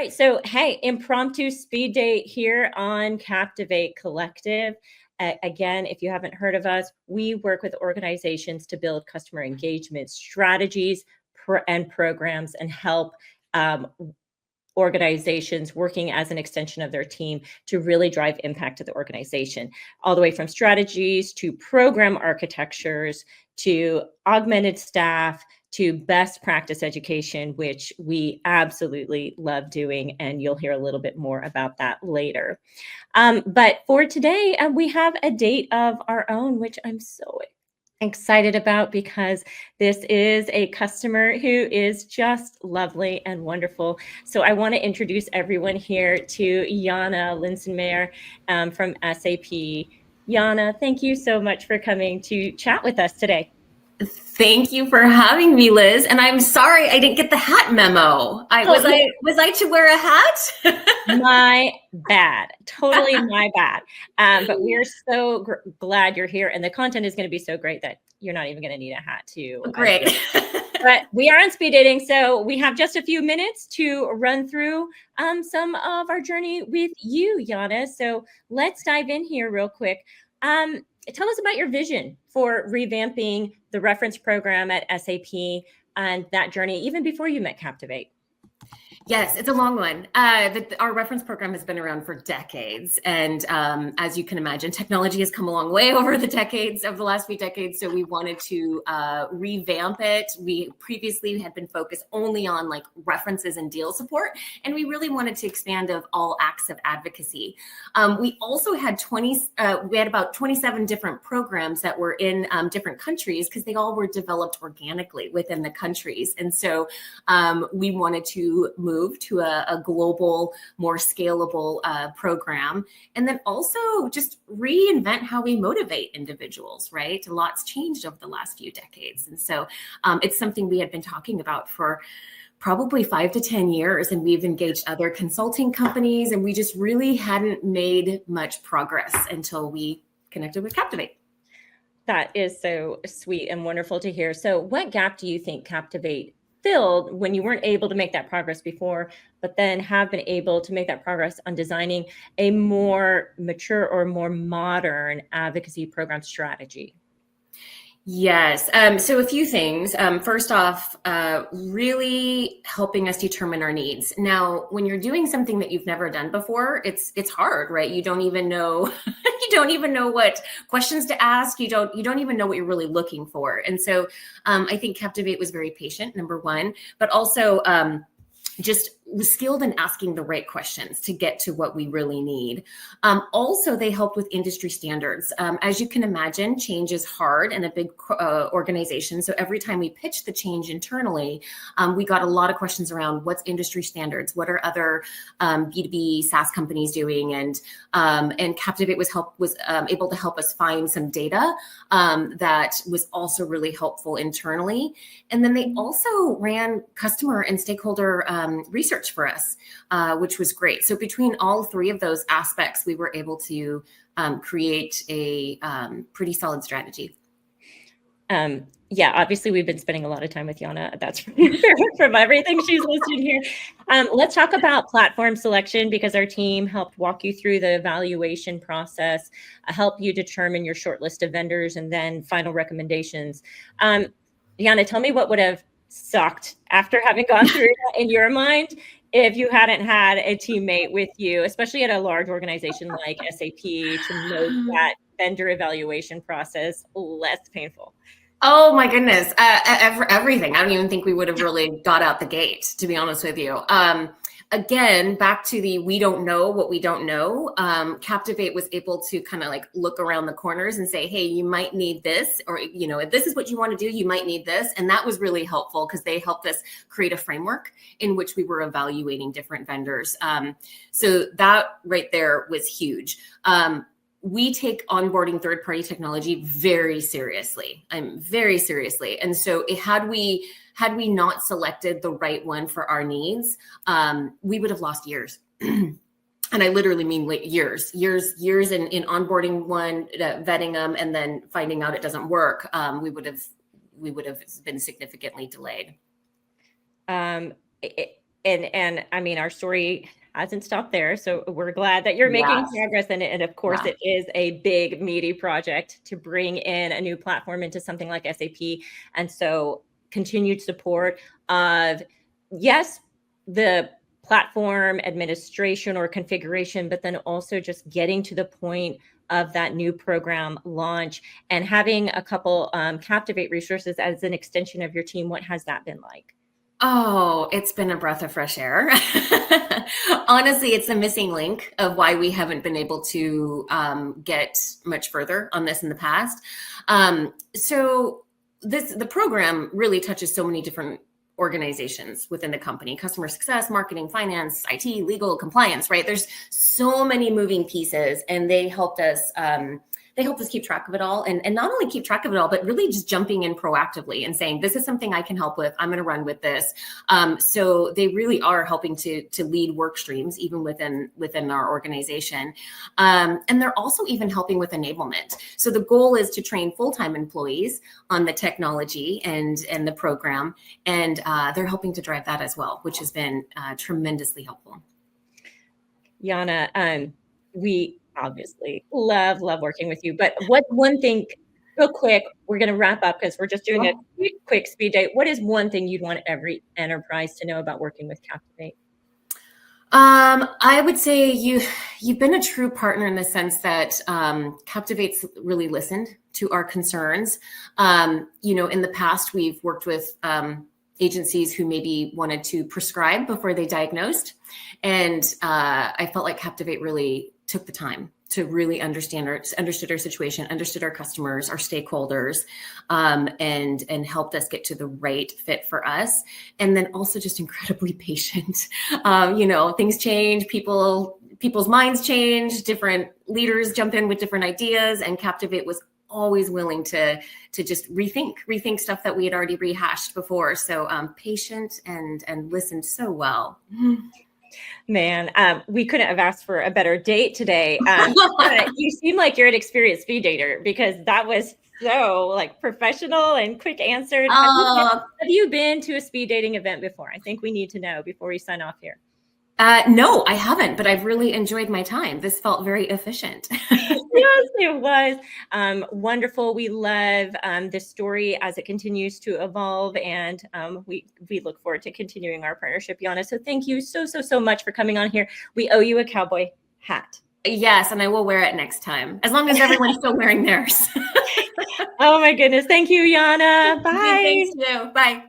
right. So, hey, impromptu speed date here on Captivate Collective. Again, if you haven't heard of us, we work with organizations to build customer engagement strategies and programs and help um, organizations working as an extension of their team to really drive impact to the organization, all the way from strategies to program architectures to augmented staff to best practice education, which we absolutely love doing. And you'll hear a little bit more about that later. But for today, we have a date of our own, which I'm so excited about because this is a customer who is just lovely and wonderful. So I want to introduce everyone here to Jana Linsenmeyer from SAP. Jana, thank you so much for coming to chat with us today. Thank you for having me, Liz. And I'm sorry I didn't get the hat memo. Was I to wear a hat? My bad. Totally my bad. But we're so glad you're here. And the content is going to be so great that you're not even going to need a hat to. Great. But we are on speed dating. So we have just a few minutes to run through some of our journey with you, Jana. So let's dive in here real quick. Tell us about your vision for revamping the reference program at SAP and that journey, even before you met Captivate. Yes, it's a long one. Our reference program has been around for decades. And as you can imagine, technology has come a long way over the last few decades. So we wanted to revamp it. We previously had been focused only on like references and deal support. And we really wanted to expand of all acts of advocacy. We also had about 27 different programs that were in different countries because they all were developed organically within the countries. And so we wanted to move to a global, more scalable program. And then also just reinvent how we motivate individuals, right? A lot's changed over the last few decades. And so it's something we had been talking about for probably 5 to 10 years. And we've engaged other consulting companies, and we just really hadn't made much progress until we connected with Captivate. That is so sweet and wonderful to hear. So what gap do you think Captivate filled when you weren't able to make that progress before, but then have been able to make that progress on designing a more mature or more modern advocacy program strategy? Yes. So a few things. First off, really helping us determine our needs. Now, when you're doing something that you've never done before, it's hard, right? You don't even know you don't even know what questions to ask. You don't even know what you're really looking for. And so I think Captivate was very patient, number one, but also just was skilled in asking the right questions to get to what we really need. Also, they helped with industry standards. As you can imagine, change is hard in a big organization. So every time we pitched the change internally, we got a lot of questions around what's industry standards, what are other B2B SaaS companies doing, and Captivate was able to help us find some data that was also really helpful internally. And then they also ran customer and stakeholder research for us, which was great. So between all three of those aspects, we were able to create a pretty solid strategy. Yeah, obviously we've been spending a lot of time with Jana. That's from everything she's listed here. Let's talk about platform selection, because our team helped walk you through the evaluation process, help you determine your short list of vendors, and then final recommendations. Jana, tell me what would have sucked after having gone through that in your mind if you hadn't had a teammate with you, especially at a large organization like SAP, to make that vendor evaluation process less painful. Oh my goodness, everything. I don't even think we would have really got out the gate, to be honest with you. Again, back to the we don't know what we don't know. Captivate was able to kind of like look around the corners and say, hey, you might need this, or, you know, if this is what you want to do, you might need this. And that was really helpful because they helped us create a framework in which we were evaluating different vendors. So that right there was huge. We take onboarding third-party technology very seriously. Very seriously. And so had we not selected the right one for our needs, we would have lost years. And I literally mean like years in onboarding one, vetting them, and then finding out it doesn't work. We would have been significantly delayed. and I mean, our story hasn't stopped there. So we're glad that you're making Yes. progress in it. And of course, Yeah. it is a big, meaty project to bring in a new platform into something like SAP. And so continued support of, yes, the platform administration or configuration, but then also just getting to the point of that new program launch and having a couple Captivate resources as an extension of your team. What has that been like? Oh, it's been a breath of fresh air. Honestly, it's the missing link of why we haven't been able to get much further on this in the past. So the program really touches so many different organizations within the company: customer success, marketing, finance, IT, legal, compliance, right? There's so many moving pieces, and they helped us keep track of it all, and not only keep track of it all, but really just jumping in proactively and saying, this is something I can help with. I'm going to run with this. So they really are helping to lead work streams, even within our organization. And they're also even helping with enablement. So the goal is to train full-time employees on the technology and the program. And they're helping to drive that as well, which has been tremendously helpful. Yana, we obviously love working with you, but what one thing, real quick, we're going to wrap up because we're just doing a quick speed date. What is one thing you'd want every enterprise to know about working with Captivate? I would say you've been a true partner in the sense that Captivate's really listened to our concerns. In the past, we've worked with agencies who maybe wanted to prescribe before they diagnosed. And I felt like Captivate really took the time to really understood our situation, understood our customers, our stakeholders, and helped us get to the right fit for us. And then also just incredibly patient. Things change, people's minds change, different leaders jump in with different ideas, and Captivate was always willing to just rethink stuff that we had already rehashed before. So patient and listened so well. Man, we couldn't have asked for a better date today. You seem like you're an experienced speed dater because that was so professional and quick answered. Have you been to a speed dating event before? I think we need to know before we sign off here. No, I haven't, but I've really enjoyed my time. This felt very efficient. Yes, it was wonderful. We love this story as it continues to evolve, and we look forward to continuing our partnership, Yana. So thank you so much for coming on here. We owe you a cowboy hat. Yes, and I will wear it next time, as long as everyone's still wearing theirs. Oh my goodness. Thank you, Yana. Bye. Thanks, you. Bye.